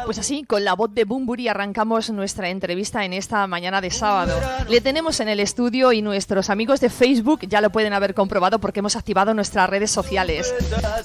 Pues así, con la voz de Bunbury arrancamos nuestra entrevista en esta mañana de sábado. Le tenemos en el estudio y nuestros amigos de Facebook ya lo pueden haber comprobado porque hemos activado nuestras redes sociales.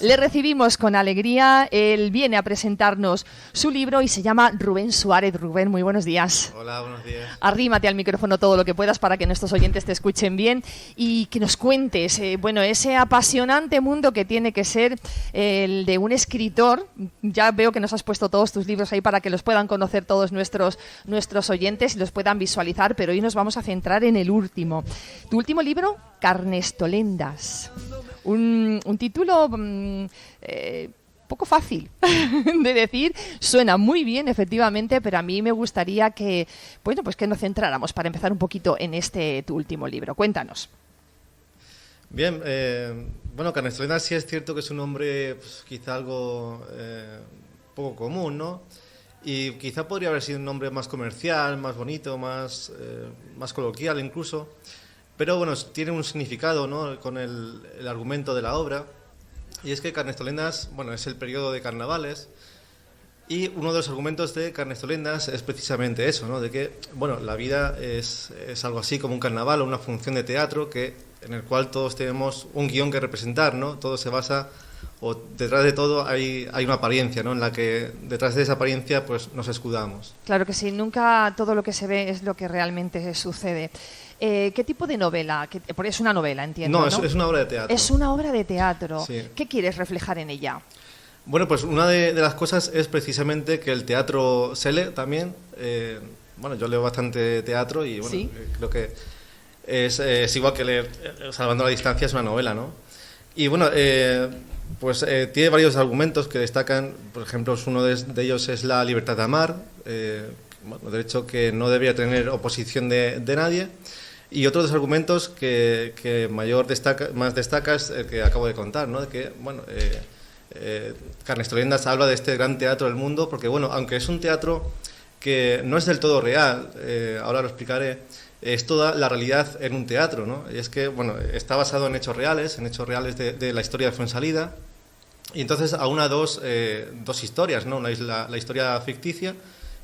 Le recibimos con alegría, él viene a presentarnos su libro y se llama Rubén Suárez. Rubén, muy buenos días. Hola, buenos días. Arrímate al micrófono todo lo que puedas para que nuestros oyentes te escuchen bien y que nos cuentes, ese apasionante mundo que tiene que ser el de un escritor. Ya veo que nos has puesto todos tus libros ahí para que los puedan conocer todos nuestros oyentes y los puedan visualizar, pero hoy nos vamos a centrar en el último. Tu último libro, Carnestolendas. Un título poco fácil de decir, suena muy bien efectivamente, pero a mí me gustaría que nos centráramos para empezar un poquito en tu último libro. Cuéntanos. Bien, Carnestolendas sí es cierto que es un nombre quizá algo poco común, ¿no? Y quizá podría haber sido un nombre más comercial, más bonito, más coloquial incluso, pero bueno, tiene un significado, ¿no?, con el argumento de la obra, y es que Carnestolendas, es el periodo de carnavales, y uno de los argumentos de Carnestolendas es precisamente eso, ¿no?, de que, la vida es algo así como un carnaval o una función de teatro en el cual todos tenemos un guión que representar, ¿no? Todo se basa, o detrás de todo hay una apariencia, ¿no?, en la que detrás de esa apariencia nos escudamos. Claro que sí, nunca todo lo que se ve es lo que realmente sucede. ¿Qué tipo de novela? Porque es una novela, entiendo, ¿no? Es una obra de teatro. Es una obra de teatro. Sí. ¿Qué quieres reflejar en ella? Bueno, pues una de las cosas es precisamente que el teatro se lee también. Yo leo bastante teatro y ¿Sí? Creo que es igual que leer Salvando la distancia, es una novela, ¿no? Y tiene varios argumentos que destacan. Por ejemplo, uno de ellos es la libertad de amar, derecho que no debería tener oposición de nadie. Y otro de los argumentos que más destaca es el que acabo de contar, ¿no? De que, Carnestolendas habla de este gran teatro del mundo, porque, aunque es un teatro que no es del todo real, ahora lo explicaré, es toda la realidad en un teatro, ¿no? Y es que, está basado en hechos reales de la historia de Fuensalida, y entonces aúna dos historias, ¿no? La historia ficticia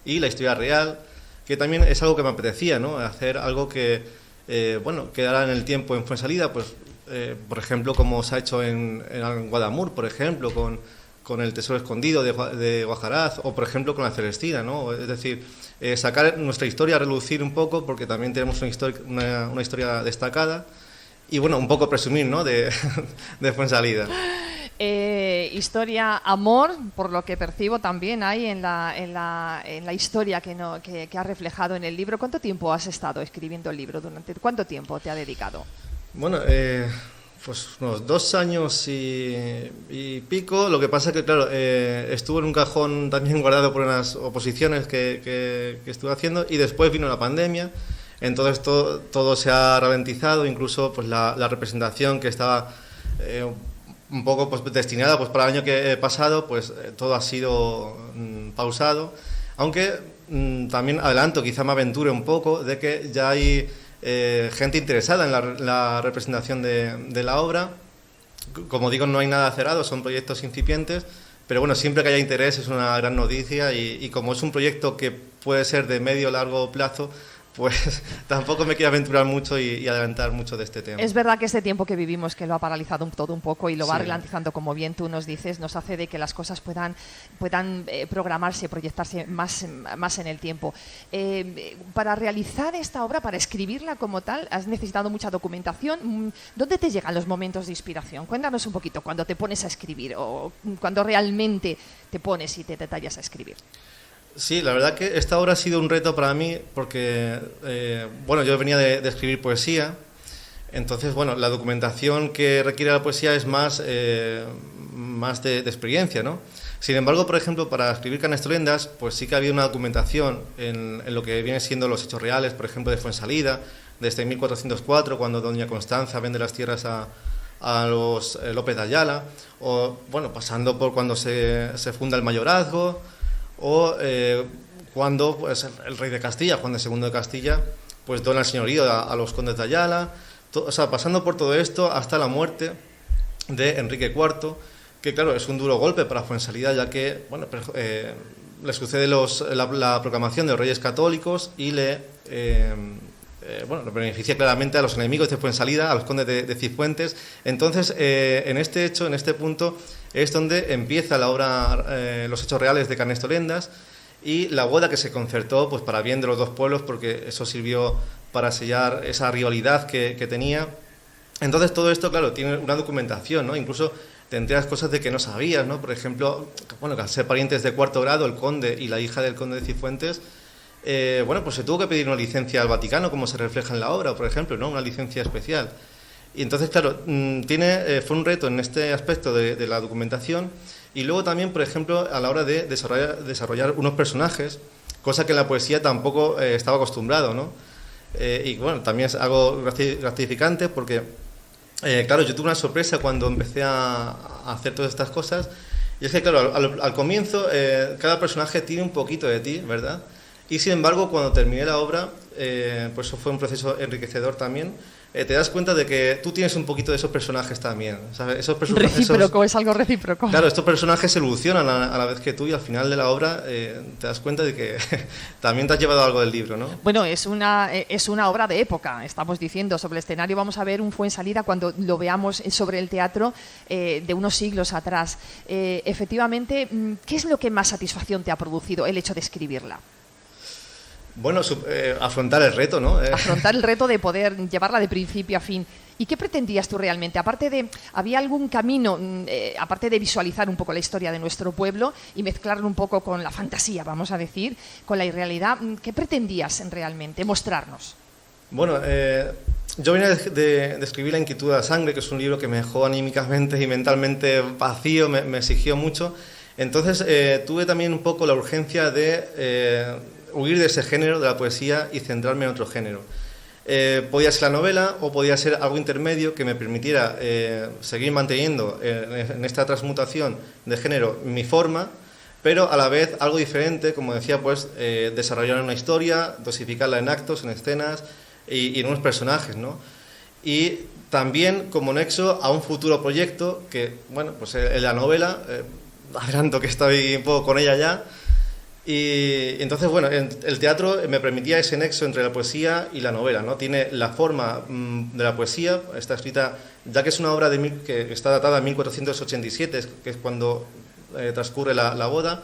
y la historia real, que también es algo que me apetecía, ¿no? Hacer algo que quedara en el tiempo en Fuensalida, por ejemplo, como se ha hecho en Guadamur, por ejemplo, con el Tesoro Escondido de Guajaraz, o por ejemplo con la Celestina, ¿no? Es decir, sacar nuestra historia a relucir un poco, porque también tenemos una historia destacada, y un poco presumir, ¿no?, de Fuensalida. Historia, amor, por lo que percibo también hay en la historia que has reflejado en el libro. ¿Cuánto tiempo has estado escribiendo el libro? ¿Cuánto tiempo te ha dedicado? Unos 2 años y pico. Lo que pasa que, claro, estuvo en un cajón también guardado por unas oposiciones que estuve haciendo, y después vino la pandemia. Entonces todo se ha ralentizado, incluso la representación que estaba un poco destinada para el año que pasado, todo ha sido pausado, aunque también adelanto, quizá me aventure un poco, de que ya hay gente interesada en la representación de la obra. Como digo, no hay nada cerrado, son proyectos incipientes, pero siempre que haya interés es una gran noticia, y como es un proyecto que puede ser de medio o largo plazo, tampoco me quiero aventurar mucho y adelantar mucho de este tema. Es verdad que este tiempo que vivimos, que lo ha paralizado todo un poco y lo va Sí. ralentizando, como bien tú nos dices, nos hace de que las cosas puedan programarse, proyectarse más en el tiempo. Para realizar esta obra, para escribirla como tal, has necesitado mucha documentación. ¿Dónde te llegan los momentos de inspiración? Cuéntanos un poquito, cuando te pones a escribir o cuando realmente te pones y te detallas a escribir. Sí, la verdad que esta obra ha sido un reto para mí porque, yo venía de escribir poesía, entonces, la documentación que requiere la poesía es más de experiencia, ¿no? Sin embargo, por ejemplo, para escribir Carnestolendas, sí que ha habido una documentación en lo que vienen siendo los hechos reales, por ejemplo, de Fuensalida, desde 1404, cuando doña Constanza vende las tierras a los López de Ayala, o, pasando por cuando se funda el mayorazgo, o cuando el rey de Castilla, Juan II de Castilla, dona el señorío a los condes de Ayala, pasando por todo esto hasta la muerte de Enrique IV, que claro, es un duro golpe para Fuensalida, ya que, bueno, le sucede la proclamación de los Reyes Católicos y le beneficia claramente a los enemigos de Fuensalida, a los condes de Cifuentes. Entonces, en este hecho, en este punto, es donde empieza la obra, los hechos reales de Carnestolendas y la boda que se concertó pues para bien de los dos pueblos, porque eso sirvió para sellar esa rivalidad que tenía. Entonces, todo esto, claro, tiene una documentación, ¿no? Incluso te enteras cosas de que no sabías, ¿no? Por ejemplo, bueno, que al ser parientes de cuarto grado, el conde y la hija del conde de Cifuentes, pues se tuvo que pedir una licencia al Vaticano, como se refleja en la obra, por ejemplo, ¿no? Una licencia especial. Y entonces, claro, fue un reto en este aspecto de la documentación, y luego también, por ejemplo, a la hora de desarrollar unos personajes, cosa que en la poesía tampoco estaba acostumbrado, ¿no? Y bueno, también es algo gratificante porque, claro, yo tuve una sorpresa cuando empecé a hacer todas estas cosas, y es que, claro, al comienzo cada personaje tiene un poquito de ti, ¿verdad? Y sin embargo, cuando terminé la obra, pues eso fue un proceso enriquecedor también, te das cuenta de que tú tienes un poquito de esos personajes también, ¿sabes? Recíproco, es algo recíproco. Claro, estos personajes evolucionan a la vez que tú, y al final de la obra te das cuenta de que también te has llevado algo del libro, ¿no? Bueno, es una obra de época, estamos diciendo. Sobre el escenario vamos a ver un Fuensalida cuando lo veamos sobre el teatro de unos siglos atrás. Efectivamente, ¿qué es lo que más satisfacción te ha producido el hecho de escribirla? Bueno, afrontar el reto, ¿no? Afrontar el reto de poder llevarla de principio a fin. ¿Y qué pretendías tú realmente? ¿Había algún camino, aparte de visualizar un poco la historia de nuestro pueblo y mezclarlo un poco con la fantasía, vamos a decir, con la irrealidad? ¿Qué pretendías realmente mostrarnos? Bueno, yo vine de escribir La inquietud de la sangre, que es un libro que me dejó anímicamente y mentalmente vacío, me exigió mucho. Entonces tuve también un poco la urgencia de huir de ese género, de la poesía, y centrarme en otro género. Podía ser la novela o podía ser algo intermedio que me permitiera seguir manteniendo en esta transmutación de género mi forma, pero a la vez algo diferente, como decía, pues desarrollar una historia, dosificarla en actos, en escenas y en unos personajes, ¿no? Y también como nexo a un futuro proyecto que, bueno, pues en la novela, adelanto que estoy un poco con ella ya. Y entonces, bueno, el teatro me permitía ese nexo entre la poesía y la novela, ¿no? Tiene la forma de la poesía, está escrita, ya que es una obra que está datada en 1487, que es cuando transcurre la boda,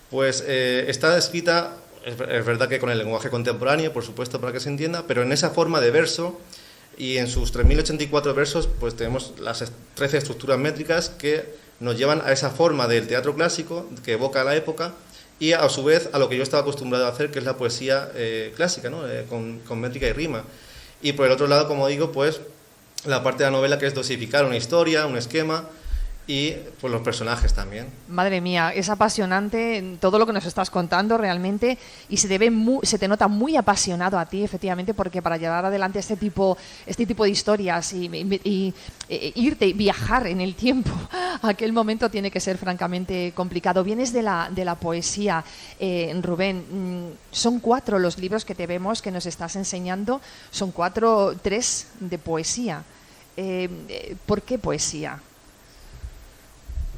pues está escrita, es verdad que con el lenguaje contemporáneo, por supuesto, para que se entienda, pero en esa forma de verso, y en sus 3084 versos, pues tenemos las 13 estructuras métricas que nos llevan a esa forma del teatro clásico que evoca la época, y a su vez a lo que yo estaba acostumbrado a hacer, que es la poesía clásica, ¿no? Con métrica y rima. Y por el otro lado, como digo, pues la parte de la novela, que es dosificar una historia, un esquema, y pues los personajes también. Madre mía, es apasionante todo lo que nos estás contando realmente, y se te nota muy apasionado a ti, efectivamente, porque para llevar adelante este tipo de historias y irte, viajar en el tiempo a aquel momento tiene que ser francamente complicado. Vienes de la poesía, Rubén. Son 4 los libros que te vemos, que nos estás enseñando, son 3 de poesía. ¿Por qué poesía?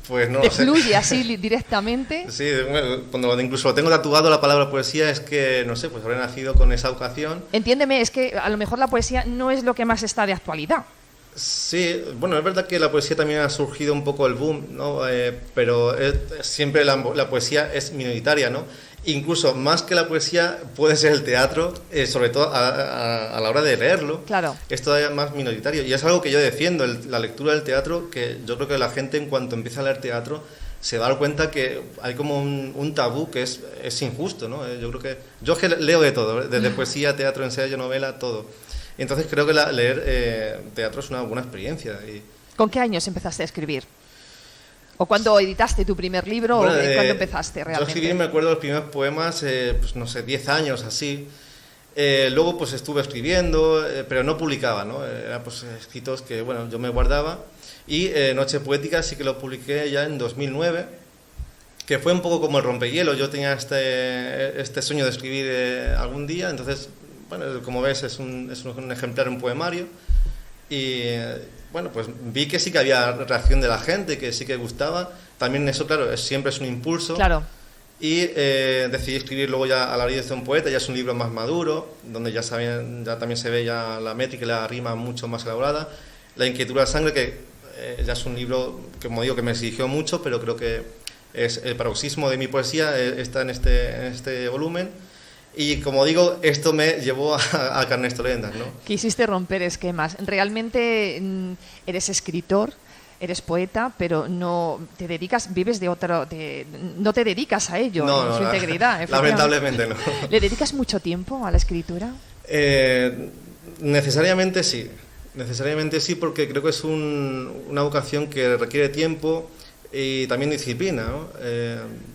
Pues no ¿Te fluye así directamente? Sí, cuando incluso lo tengo tatuado la palabra poesía, es que, no sé, pues habré nacido con esa vocación. Entiéndeme, es que a lo mejor la poesía no es lo que más está de actualidad. Sí, bueno, es verdad que la poesía también ha surgido un poco el boom, ¿no? Pero siempre la poesía es minoritaria, ¿no? Incluso más que la poesía puede ser el teatro, sobre todo a la hora de leerlo. Claro. Es todavía más minoritario. Y es algo que yo defiendo, la lectura del teatro, que yo creo que la gente, en cuanto empieza a leer teatro, se va a dar cuenta que hay como un tabú que es injusto, ¿no? Yo creo que... Yo es que leo de todo, desde poesía, teatro, ensayo, novela, todo. Y entonces creo que leer teatro es una buena experiencia. ¿Con qué años empezaste a escribir? ¿O cuándo editaste tu primer libro? Bueno, ¿O cuándo empezaste realmente? Yo escribí, me acuerdo, los primeros poemas, pues no sé, 10 años así. Luego pues estuve escribiendo, pero no publicaba, ¿no? Eran pues escritos que, bueno, yo me guardaba. Y Noche Poética sí que lo publiqué ya en 2009, que fue un poco como el rompehielo. Yo tenía este sueño de escribir algún día, entonces, bueno, como ves, es un ejemplar, un poemario. Y bueno, pues vi que sí que había reacción de la gente, que sí que gustaba. También eso, claro, siempre es un impulso. Claro. Y decidí escribir luego ya A la orilla de un poeta, ya es un libro más maduro, donde ya también se ve ya la métrica y la rima mucho más elaborada. La inquietud de la sangre, que ya es un libro que, como digo, que me exigió mucho, pero creo que es el paroxismo de mi poesía, está en este volumen. Y como digo, esto me llevó a Carnestolendas, ¿no? Quisiste romper esquemas. Realmente eres escritor, eres poeta, pero no te dedicas, vives de otro, no te dedicas a ello, en su integridad. Lamentablemente no. ¿Le dedicas mucho tiempo a la escritura? Necesariamente sí, porque creo que es una vocación que requiere tiempo y también disciplina, ¿no?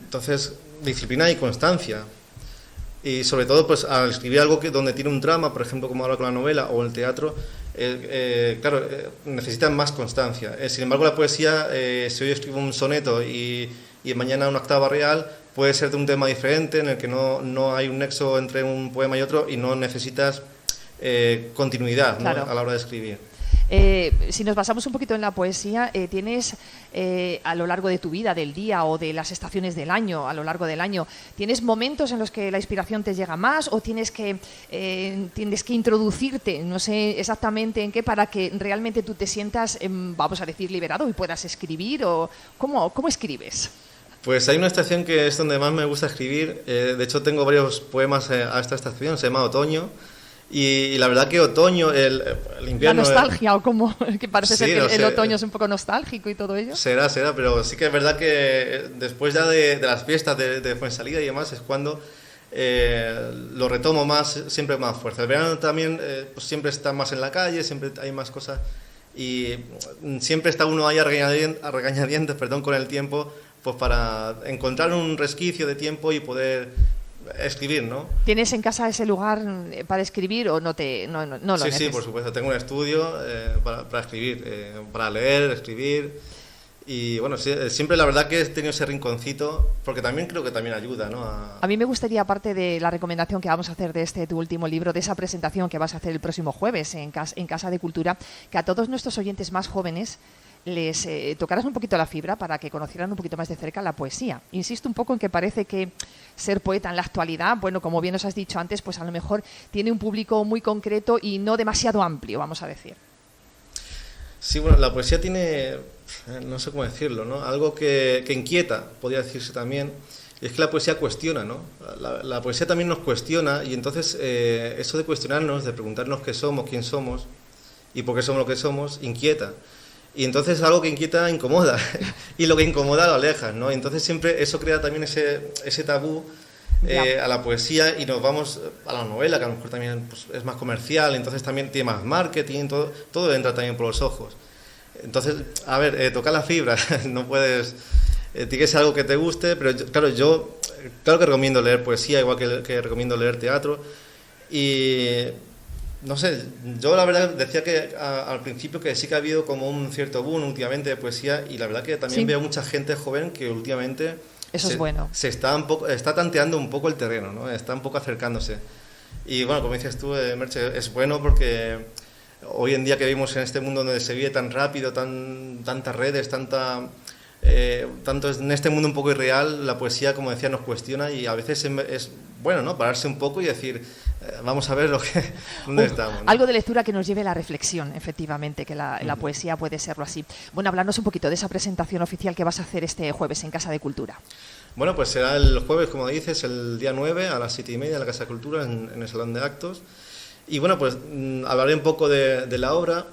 Entonces, disciplina y constancia. Y sobre todo, pues al escribir algo donde tiene un drama, por ejemplo, como ahora con la novela o el teatro, claro, necesitan más constancia. Sin embargo, la poesía, si hoy escribo un soneto y mañana una octava real, puede ser de un tema diferente, en el que no hay un nexo entre un poema y otro y no necesitas continuidad, ¿no? Claro. A la hora de escribir. Si nos basamos un poquito en la poesía, ¿tienes a lo largo de tu vida, del día o de las estaciones del año, a lo largo del año, tienes momentos en los que la inspiración te llega más o tienes que introducirte, no sé exactamente en qué, para que realmente tú te sientas, vamos a decir, liberado y puedas escribir? ¿O cómo escribes? Pues hay una estación que es donde más me gusta escribir. De hecho, tengo varios poemas a esta estación, se llama Otoño. Y la verdad que otoño, el invierno... ¿La nostalgia o cómo? Que parece sí, ser que no sé, el otoño es un poco nostálgico y todo ello. Será, pero sí que es verdad que después ya de las fiestas de Fuensalida y demás es cuando lo retomo más, siempre más fuerza. El verano también pues siempre está más en la calle, siempre hay más cosas y siempre está uno ahí a regañadientes, con el tiempo, pues para encontrar un resquicio de tiempo y poder... escribir, ¿no? ¿Tienes en casa ese lugar para escribir o no lo necesitas? Sí, por supuesto. Tengo un estudio para escribir, para leer, escribir. Y bueno, siempre la verdad que he tenido ese rinconcito, porque también creo que también ayuda, ¿no? A mí me gustaría, aparte de la recomendación que vamos a hacer de tu último libro, de esa presentación que vas a hacer el próximo jueves en Casa de Cultura, que a todos nuestros oyentes más jóvenes les tocaras un poquito la fibra para que conocieran un poquito más de cerca la poesía. Insisto un poco en que parece que ser poeta en la actualidad, bueno, como bien os has dicho antes, pues a lo mejor tiene un público muy concreto y no demasiado amplio, vamos a decir. Sí, bueno, la poesía tiene, no sé cómo decirlo, ¿no? Algo que inquieta, podría decirse también, y es que la poesía cuestiona, ¿no? La poesía también nos cuestiona y entonces eso de cuestionarnos, de preguntarnos qué somos, quién somos y por qué somos lo que somos, inquieta. Y entonces algo que inquieta incomoda, y lo que incomoda lo aleja, ¿no? Y entonces siempre eso crea también ese tabú a la poesía y nos vamos a la novela, que a lo mejor también pues, es más comercial, entonces también tiene más marketing, todo entra también por los ojos. Entonces, a ver, toca la fibra, no puedes... tiene que ser algo que te guste, pero yo claro que recomiendo leer poesía, igual que recomiendo leer teatro, y... No sé, yo la verdad decía que al principio que sí que ha habido como un cierto boom últimamente de poesía y la verdad que también veo mucha gente joven que últimamente eso es bueno. Se está tanteando un poco el terreno, ¿no? Está un poco acercándose. Y bueno, como dices tú, Merche, es bueno porque hoy en día que vivimos en este mundo donde se vive tan rápido, tantas redes, tanto en este mundo un poco irreal, la poesía, como decía, nos cuestiona y a veces es bueno, ¿no? Pararse un poco y decir, vamos a ver dónde estamos, ¿no? Algo de lectura que nos lleve a la reflexión, efectivamente, que la poesía puede serlo así. Bueno, hablarnos un poquito de esa presentación oficial que vas a hacer este jueves en Casa de Cultura. Bueno, pues será el jueves, como dices, el día 9 a las 7:30 en la Casa de Cultura, en el Salón de Actos. Y bueno, pues hablaré un poco de la obra.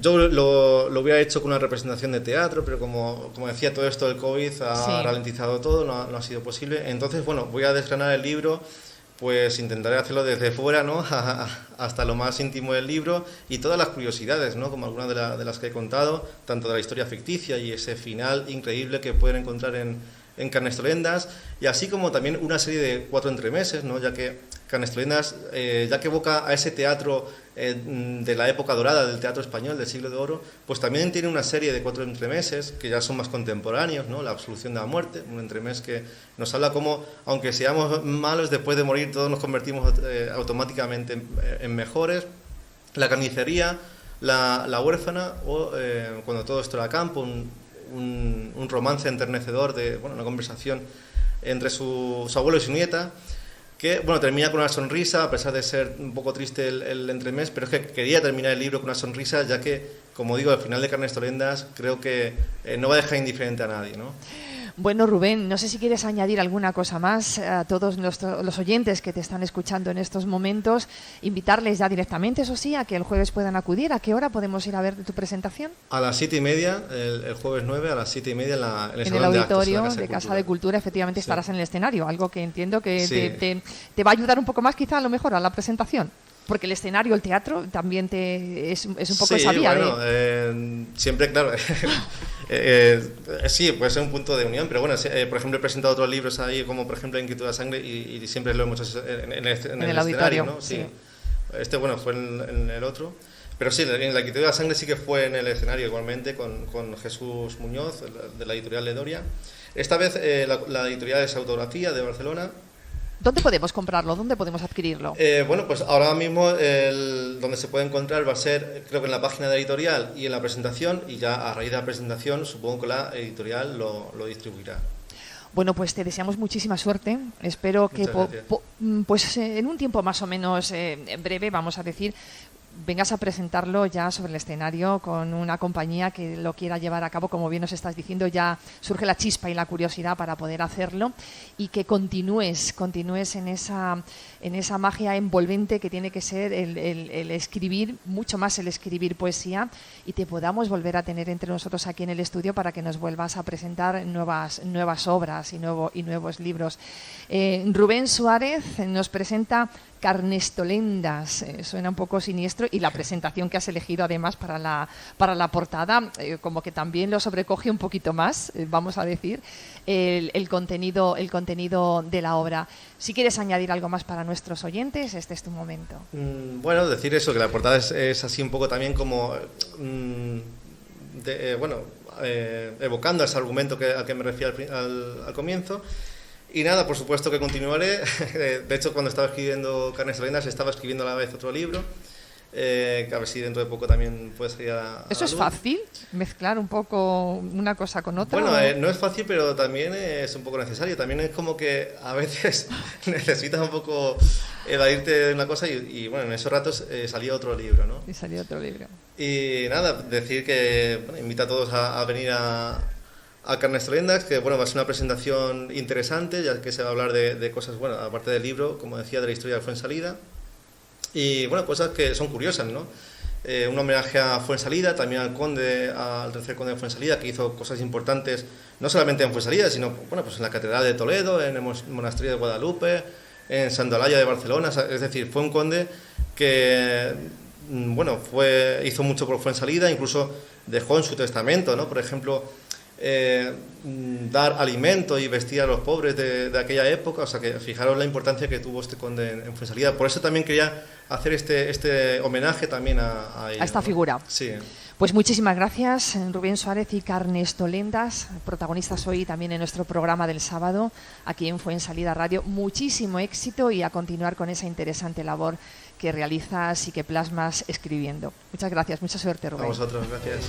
Yo lo hubiera hecho con una representación de teatro, pero como decía, todo esto del COVID ha ralentizado todo, no ha sido posible. Entonces, bueno, voy a desgranar el libro, pues intentaré hacerlo desde fuera, ¿no? Hasta lo más íntimo del libro y todas las curiosidades, ¿no? Como algunas de las que he contado, tanto de la historia ficticia y ese final increíble que pueden encontrar en Carnestolendas, y así como también una serie de 4 entremeses, ¿no? Ya que Carnestolendas, ya que evoca a ese teatro de la época dorada del teatro español, del siglo de oro, pues también tiene una serie de 4 entremeses que ya son más contemporáneos, ¿no? La absolución de la muerte, un entremés que nos habla cómo, aunque seamos malos, después de morir todos nos convertimos automáticamente en mejores. La carnicería, La huérfana o Cuando todo esto era campo, un romance enternecedor de una conversación entre su abuelo y su nieta, que termina con una sonrisa, a pesar de ser un poco triste el entremés, pero es que quería terminar el libro con una sonrisa, ya que, como digo, al final de Carnestolendas creo que no va a dejar indiferente a nadie, ¿no? Bueno, Rubén, no sé si quieres añadir alguna cosa más a todos los oyentes que te están escuchando en estos momentos, invitarles ya directamente, eso sí, a que el jueves puedan acudir. ¿A qué hora podemos ir a ver tu presentación? A las 7:30, el jueves 9, a las 7:30 en el Salón auditorio de actos, Casa de Cultura, efectivamente estarás en el escenario, algo que entiendo que te va a ayudar un poco más quizá a lo mejor a la presentación. Porque el escenario, el teatro, también es un poco esa vía. Siempre, claro, sí, puede ser un punto de unión, pero por ejemplo, he presentado otros libros ahí, como por ejemplo Inquietud de Sangre, y siempre lo hemos hecho en el auditorio, ¿no? Sí. Este, fue en el otro. Pero sí, en la Inquietud de Sangre sí que fue en el escenario igualmente, con Jesús Muñoz, de la editorial Ledoria. Esta vez la editorial es Autografía, de Barcelona. ¿Dónde podemos comprarlo? ¿Dónde podemos adquirirlo? Pues ahora mismo donde se puede encontrar va a ser, creo que en la página de la editorial y en la presentación, y ya a raíz de la presentación supongo que la editorial lo distribuirá. Bueno, pues te deseamos muchísima suerte. Espero que pues en un tiempo más o menos breve, vamos a decir, vengas a presentarlo ya sobre el escenario con una compañía que lo quiera llevar a cabo. Como bien nos estás diciendo, ya surge la chispa y la curiosidad para poder hacerlo, y que continúes en esa magia envolvente que tiene que ser el escribir, mucho más el escribir poesía, y te podamos volver a tener entre nosotros aquí en el estudio para que nos vuelvas a presentar nuevas obras y nuevos libros. Rubén Suárez nos presenta Carnestolendas, suena un poco siniestro, y la presentación que has elegido además para la portada como que también lo sobrecoge un poquito más, vamos a decir, el contenido de la obra. Si quieres añadir algo más para nuestros oyentes, este es tu momento. Decir eso, que la portada es así un poco también como evocando ese argumento al que me refiero al comienzo. Y nada, por supuesto que continuaré. De hecho, cuando estaba escribiendo Carnestolendas, estaba escribiendo a la vez otro libro, que a ver si dentro de poco también puede salir a ¿Eso es fácil? ¿Mezclar un poco una cosa con otra? No es fácil, pero también es un poco necesario. También es como que a veces necesitas un poco evadirte de una cosa y en esos ratos salía otro libro, ¿no? Y salía otro libro. Y nada, decir que invita a todos a venir a Carnestolendas, que va a ser una presentación interesante, ya que se va a hablar de cosas, aparte del libro, como decía, de la historia de Fuensalida, y cosas que son curiosas, ¿no? Un homenaje a Fuensalida, también al tercer conde de Fuensalida, que hizo cosas importantes, no solamente en Fuensalida, sino pues en la Catedral de Toledo, en el Monasterio de Guadalupe, en Santolaya de Barcelona. Es decir, fue un conde que hizo mucho por Fuensalida, incluso dejó en su testamento, ¿no? Por ejemplo, dar alimento y vestir a los pobres de aquella época. O sea, que fijaros la importancia que tuvo este conde en Fuensalida. Por eso también quería hacer este homenaje también a ella, a esta figura. Sí. Pues muchísimas gracias, Rubén Suárez y Carnestolendas, protagonistas hoy también en nuestro programa del sábado aquí en Fuensalida Radio. Muchísimo éxito y a continuar con esa interesante labor que realizas y que plasmas escribiendo. Muchas gracias, mucha suerte, Rubén. A vosotros, gracias.